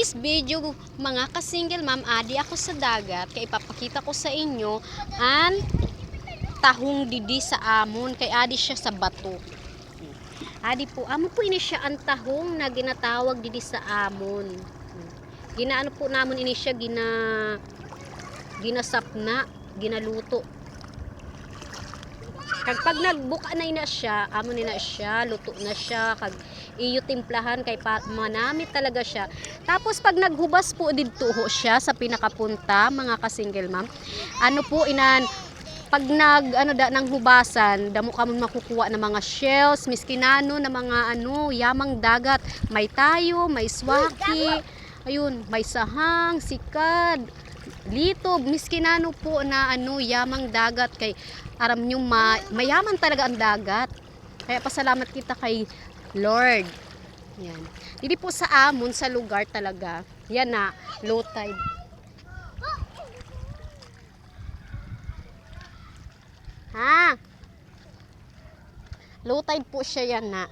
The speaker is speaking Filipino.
today's video mga ka-single ma'am, adi ako sa dagat kay ipapakita ko sa inyo ang tahong didi sa amon kay adi siya sa bato. Adi po, amo po ini siya ang tahong na ginatawag didi sa amon. Ginaano po namon ini siya ginasapna, ginaluto. Kag pag nagbuka na ina siya, amo ni na siya, luto na siya, kag iyo timplahan kay manamit talaga siya. Tapos pag naghubas po didto ho siya sa pinakapunta, mga ka-single ma'am. Ano po inan pag nang hubasan, damo ka makukuha ng mga shells, miskinano na mga yamang dagat. May tayo, may swaki, ayun, may sahang, sikad, litob, miskinano po na yamang dagat kay aram nyo mayaman talaga ang dagat. Kaya pasalamat kita kay Lord. Yan. Hindi po sa amon sa lugar talaga. Yan na, low tide. Ha? Low tide po siya yan na.